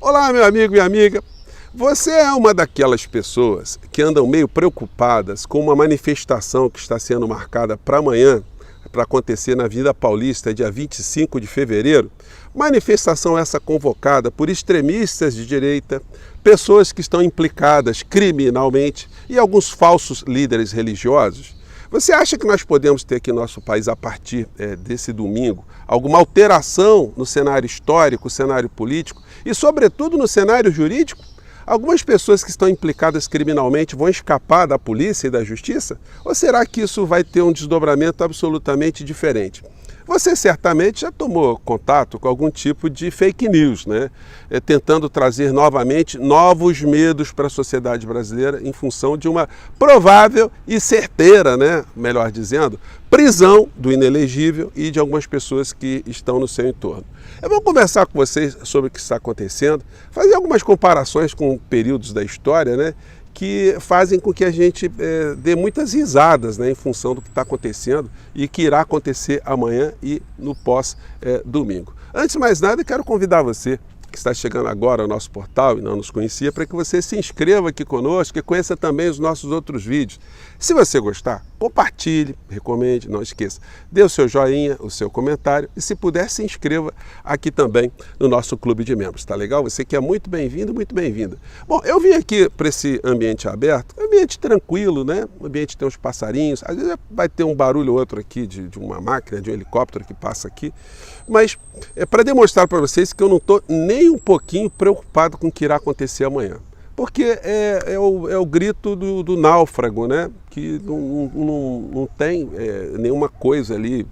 Olá, meu amigo e amiga. Você é uma daquelas pessoas que andam meio preocupadas com uma manifestação que está sendo marcada para amanhã, para acontecer na Avenida Paulista, dia 25 de fevereiro? Manifestação essa convocada por extremistas de direita, pessoas que estão implicadas criminalmente e alguns falsos líderes religiosos. Você acha que nós podemos ter aqui no nosso país, a partir desse domingo, alguma alteração no cenário histórico, cenário político e, sobretudo, no cenário jurídico? Algumas pessoas que estão implicadas criminalmente vão escapar da polícia e da justiça? Ou será que isso vai ter um desdobramento absolutamente diferente? Você certamente já tomou contato com algum tipo de fake news, né? Tentando trazer novamente novos medos para a sociedade brasileira em função de uma provável e certeira, né? Melhor dizendo, prisão do inelegível e de algumas pessoas que estão no seu entorno. Eu vou conversar com vocês sobre o que está acontecendo, fazer algumas comparações com períodos da história, né? Que fazem com que a gente dê muitas risadas, né, em função do que está acontecendo e que irá acontecer amanhã e no pós-domingo. Antes de mais nada, quero convidar você que está chegando agora ao nosso portal e não nos conhecia, para que você se inscreva aqui conosco e conheça também os nossos outros vídeos. Se você gostar, compartilhe, recomende, não esqueça, dê o seu joinha, o seu comentário e, se puder, se inscreva aqui também no nosso clube de membros, tá legal? Você que é muito bem-vindo, muito bem-vinda. Bom, eu vim aqui para esse ambiente aberto, ambiente tranquilo, né? O ambiente tem uns passarinhos, às vezes vai ter um barulho ou outro aqui de uma máquina, de um helicóptero que passa aqui, mas é para demonstrar para vocês que eu não estou nem um pouquinho preocupado com o que irá acontecer amanhã. Porque é o grito do náufrago, né? Que não tem nenhuma coisa ali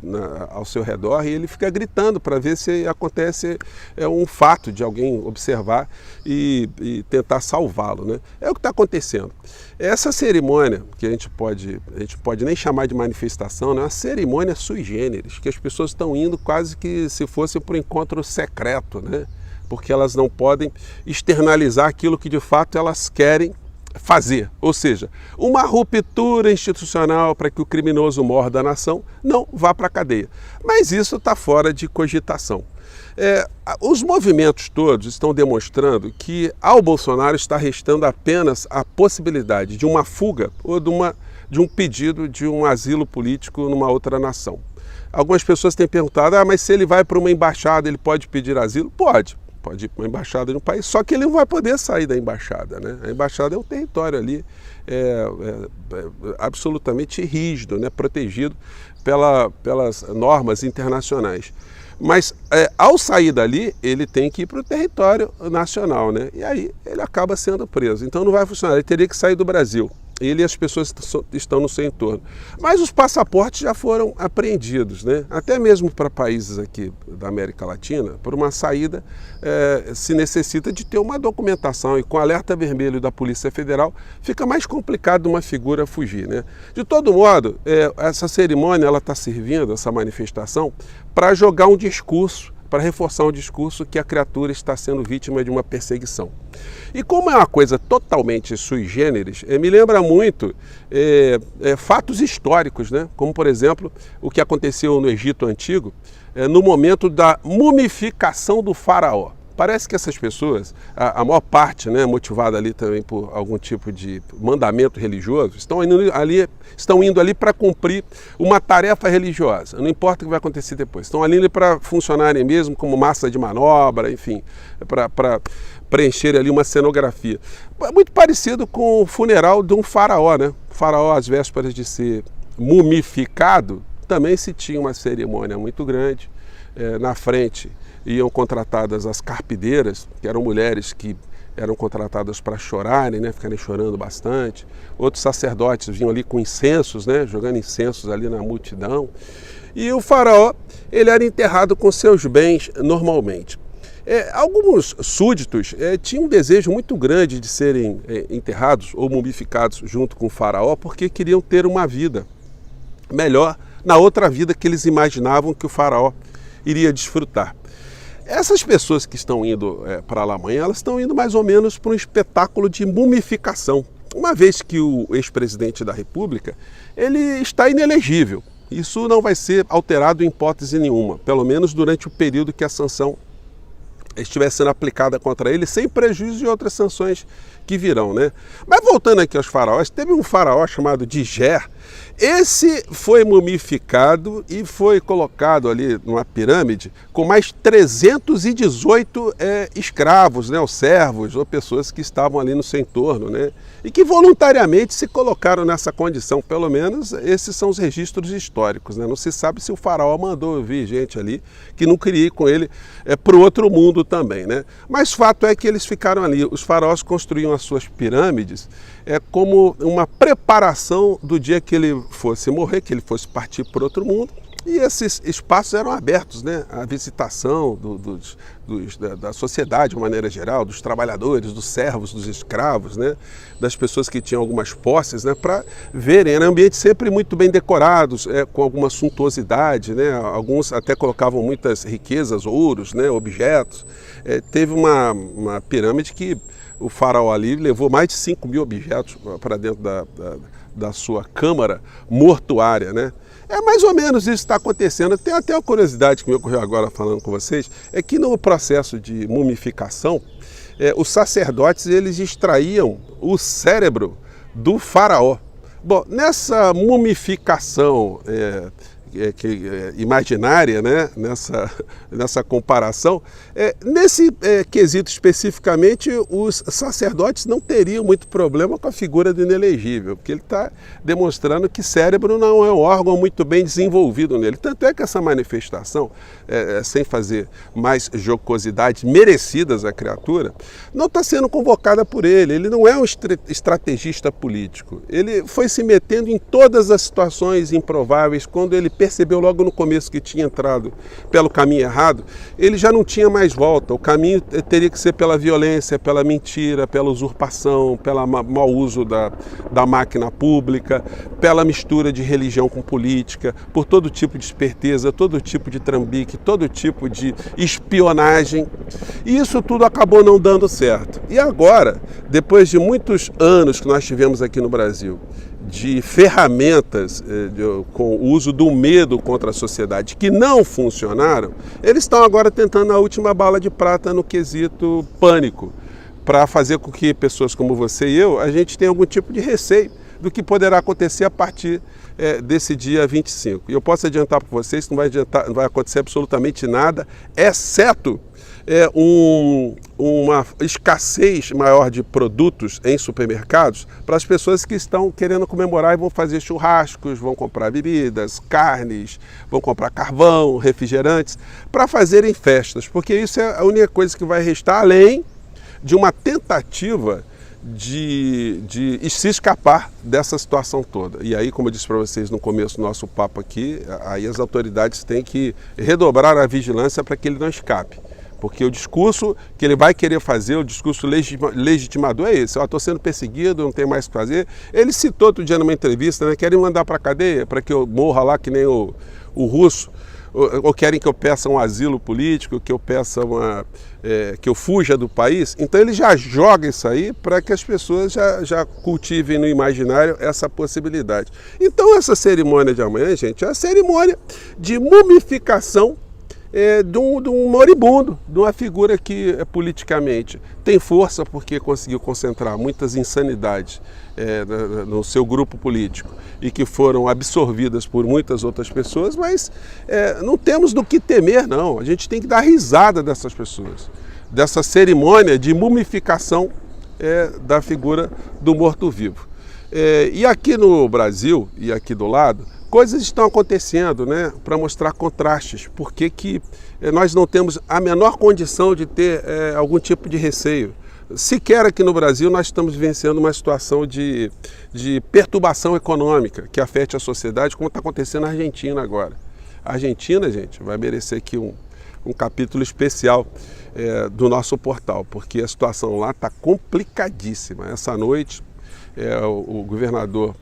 ao seu redor e ele fica gritando para ver se acontece um fato de alguém observar e tentar salvá-lo, né? É o que está acontecendo. Essa cerimônia, que a gente pode nem chamar de manifestação, né? É uma cerimônia sui generis, que as pessoas estão indo quase que se fosse para um encontro secreto, né? Porque elas não podem externalizar aquilo que de fato elas querem fazer. Ou seja, uma ruptura institucional para que o criminoso mor da nação não vá para a cadeia. Mas isso está fora de cogitação. Os movimentos todos estão demonstrando que ao Bolsonaro está restando apenas a possibilidade de uma fuga ou de um pedido de um asilo político numa outra nação. Algumas pessoas têm perguntado, mas se ele vai para uma embaixada, ele pode pedir asilo? Pode ir para uma embaixada de um país, só que ele não vai poder sair da embaixada, né? A embaixada é um território ali absolutamente rígido, né? Protegido pelas normas internacionais. Mas ao sair dali, ele tem que ir para o território nacional, né? E aí ele acaba sendo preso. Então não vai funcionar, ele teria que sair do Brasil. Ele e as pessoas estão no seu entorno. Mas os passaportes já foram apreendidos, né? Até mesmo para países aqui da América Latina, por uma saída se necessita de ter uma documentação e com alerta vermelho da Polícia Federal fica mais complicado uma figura fugir, né? De todo modo, essa cerimônia ela está servindo, essa manifestação, para jogar um discurso, para reforçar um discurso que a criatura está sendo vítima de uma perseguição. E como é uma coisa totalmente sui generis, me lembra muito fatos históricos, né? Como, por exemplo, o que aconteceu no Egito Antigo, no momento da mumificação do faraó. Parece que essas pessoas, a maior parte, né, motivada ali também por algum tipo de mandamento religioso, estão indo ali para cumprir uma tarefa religiosa. Não importa o que vai acontecer depois. Estão ali para funcionarem mesmo como massa de manobra, enfim, para preencher ali uma cenografia. Muito parecido com o funeral de um faraó, né? O faraó, às vésperas de ser mumificado, também se tinha uma cerimônia muito grande. Na frente iam contratadas as carpideiras, que eram mulheres que eram contratadas para chorarem, né, ficarem chorando bastante. Outros sacerdotes vinham ali com incensos, né, jogando incensos ali na multidão. E o faraó, ele era enterrado com seus bens normalmente. Alguns súditos tinham um desejo muito grande de serem enterrados ou mumificados junto com o faraó, porque queriam ter uma vida melhor na outra vida que eles imaginavam que o faraó iria desfrutar. Essas pessoas que estão indo para lá amanhã, elas estão indo mais ou menos para um espetáculo de mumificação. Uma vez que o ex-presidente da República, ele está inelegível. Isso não vai ser alterado em hipótese nenhuma, pelo menos durante o período que a sanção estivesse sendo aplicada contra ele, sem prejuízo de outras sanções que virão, né? Mas voltando aqui aos faraós, teve um faraó chamado Djer. Esse foi mumificado e foi colocado ali numa pirâmide com mais 318 escravos, né, ou servos, ou pessoas que estavam ali no seu entorno, né, e que voluntariamente se colocaram nessa condição. Pelo menos esses são os registros históricos, né? Não se sabe se o faraó mandou vir gente ali que não queria ir com ele para o outro mundo também, né? Mas fato é que eles ficaram ali. Os faraós construíam as suas pirâmides como uma preparação do dia que ele fosse morrer, que ele fosse partir para outro mundo. E esses espaços eram abertos, né, à visitação da sociedade de uma maneira geral, dos trabalhadores, dos servos, dos escravos, né, das pessoas que tinham algumas posses, né, para verem. Eram ambientes sempre muito bem decorados, com alguma suntuosidade, né, alguns até colocavam muitas riquezas, ouros, né, objetos. Teve uma pirâmide que o faraó ali levou mais de 5.000 objetos para dentro da sua câmara mortuária, né? É mais ou menos isso que está acontecendo. Tem até uma curiosidade que me ocorreu agora falando com vocês, é que no processo de mumificação, os sacerdotes eles extraíam o cérebro do faraó. Bom, nessa mumificação imaginária, né? nessa comparação, nesse quesito especificamente, os sacerdotes não teriam muito problema com a figura do inelegível, porque ele está demonstrando que cérebro não é um órgão muito bem desenvolvido nele. Tanto é que essa manifestação, sem fazer mais jocosidades merecidas à criatura, não está sendo convocada por ele. Ele não é um estrategista político. Ele foi se metendo em todas as situações improváveis. Quando ele percebeu logo no começo que tinha entrado pelo caminho errado, ele já não tinha mais volta. O caminho teria que ser pela violência, pela mentira, pela usurpação, pelo mau uso da máquina pública, pela mistura de religião com política, por todo tipo de esperteza, todo tipo de trambique, todo tipo de espionagem. E isso tudo acabou não dando certo. E agora, depois de muitos anos que nós tivemos aqui no Brasil, de ferramentas com o uso do medo contra a sociedade que não funcionaram, eles estão agora tentando a última bala de prata no quesito pânico, para fazer com que pessoas como você e eu, a gente tenha algum tipo de receio do que poderá acontecer a partir desse dia 25. E eu posso adiantar para vocês que não vai acontecer absolutamente nada, exceto uma escassez maior de produtos em supermercados para as pessoas que estão querendo comemorar e vão fazer churrascos, vão comprar bebidas, carnes, vão comprar carvão, refrigerantes, para fazerem festas, porque isso é a única coisa que vai restar, além de uma tentativa de se escapar dessa situação toda. E aí, como eu disse para vocês no começo do nosso papo aqui, aí as autoridades têm que redobrar a vigilância para que ele não escape. Porque o discurso que ele vai querer fazer, o discurso legitimador é esse. Estou sendo perseguido, não tem mais o que fazer. Ele citou outro dia numa entrevista, né, querem mandar para a cadeia para que eu morra lá que nem o russo, ou querem que eu peça um asilo político, que eu peça que eu fuja do país. Então ele já joga isso aí para que as pessoas já cultivem no imaginário essa possibilidade. Então essa cerimônia de amanhã, gente, é a cerimônia de mumificação de um moribundo, de uma figura que politicamente tem força porque conseguiu concentrar muitas insanidades no seu grupo político e que foram absorvidas por muitas outras pessoas, mas não temos do que temer, não. A gente tem que dar risada dessas pessoas, dessa cerimônia de mumificação da figura do morto-vivo. E aqui no Brasil, e aqui do lado, coisas estão acontecendo, né, para mostrar contrastes, porque que nós não temos a menor condição de ter algum tipo de receio. Sequer aqui no Brasil nós estamos vivenciando uma situação de perturbação econômica que afete a sociedade, como está acontecendo na Argentina agora. A Argentina, gente, vai merecer aqui um capítulo especial do nosso portal, porque a situação lá está complicadíssima. Essa noite, o governador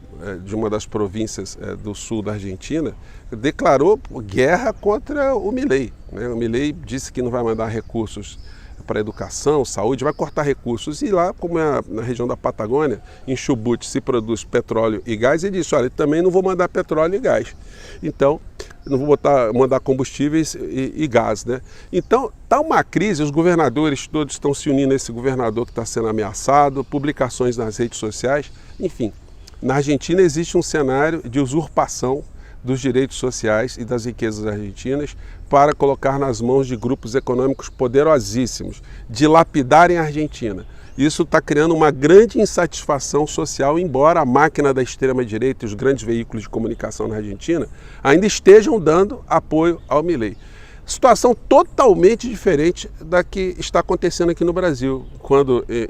de uma das províncias do sul da Argentina declarou guerra contra o Milei, né? O Milei disse que não vai mandar recursos para educação, saúde, vai cortar recursos. E lá, como é na região da Patagônia, em Chubut se produz petróleo e gás, ele disse, olha, também não vou mandar petróleo e gás. Então, não vou mandar combustíveis e gás, né? Então, está uma crise, os governadores todos estão se unindo a esse governador que está sendo ameaçado, publicações nas redes sociais, enfim. Na Argentina existe um cenário de usurpação dos direitos sociais e das riquezas argentinas para colocar nas mãos de grupos econômicos poderosíssimos, dilapidarem a Argentina. Isso está criando uma grande insatisfação social, embora a máquina da extrema-direita e os grandes veículos de comunicação na Argentina ainda estejam dando apoio ao Milei. Situação totalmente diferente da que está acontecendo aqui no Brasil,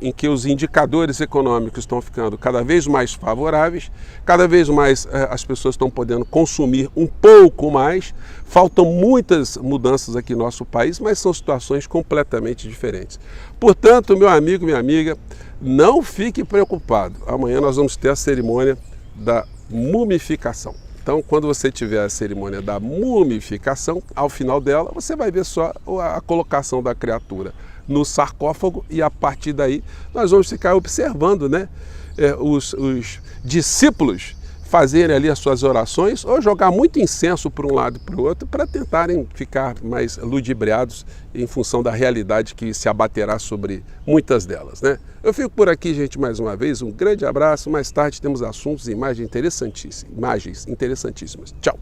em que os indicadores econômicos estão ficando cada vez mais favoráveis, cada vez mais as pessoas estão podendo consumir um pouco mais. Faltam muitas mudanças aqui no nosso país, mas são situações completamente diferentes. Portanto, meu amigo, minha amiga, não fique preocupado. Amanhã nós vamos ter a cerimônia da mumificação. Então, quando você tiver a cerimônia da mumificação, ao final dela, você vai ver só a colocação da criatura no sarcófago e a partir daí nós vamos ficar observando, né, os discípulos fazerem ali as suas orações ou jogar muito incenso para um lado e para o outro para tentarem ficar mais ludibriados em função da realidade que se abaterá sobre muitas delas, né? Eu fico por aqui, gente, mais uma vez. Um grande abraço. Mais tarde temos assuntos e imagens interessantíssimas. Tchau!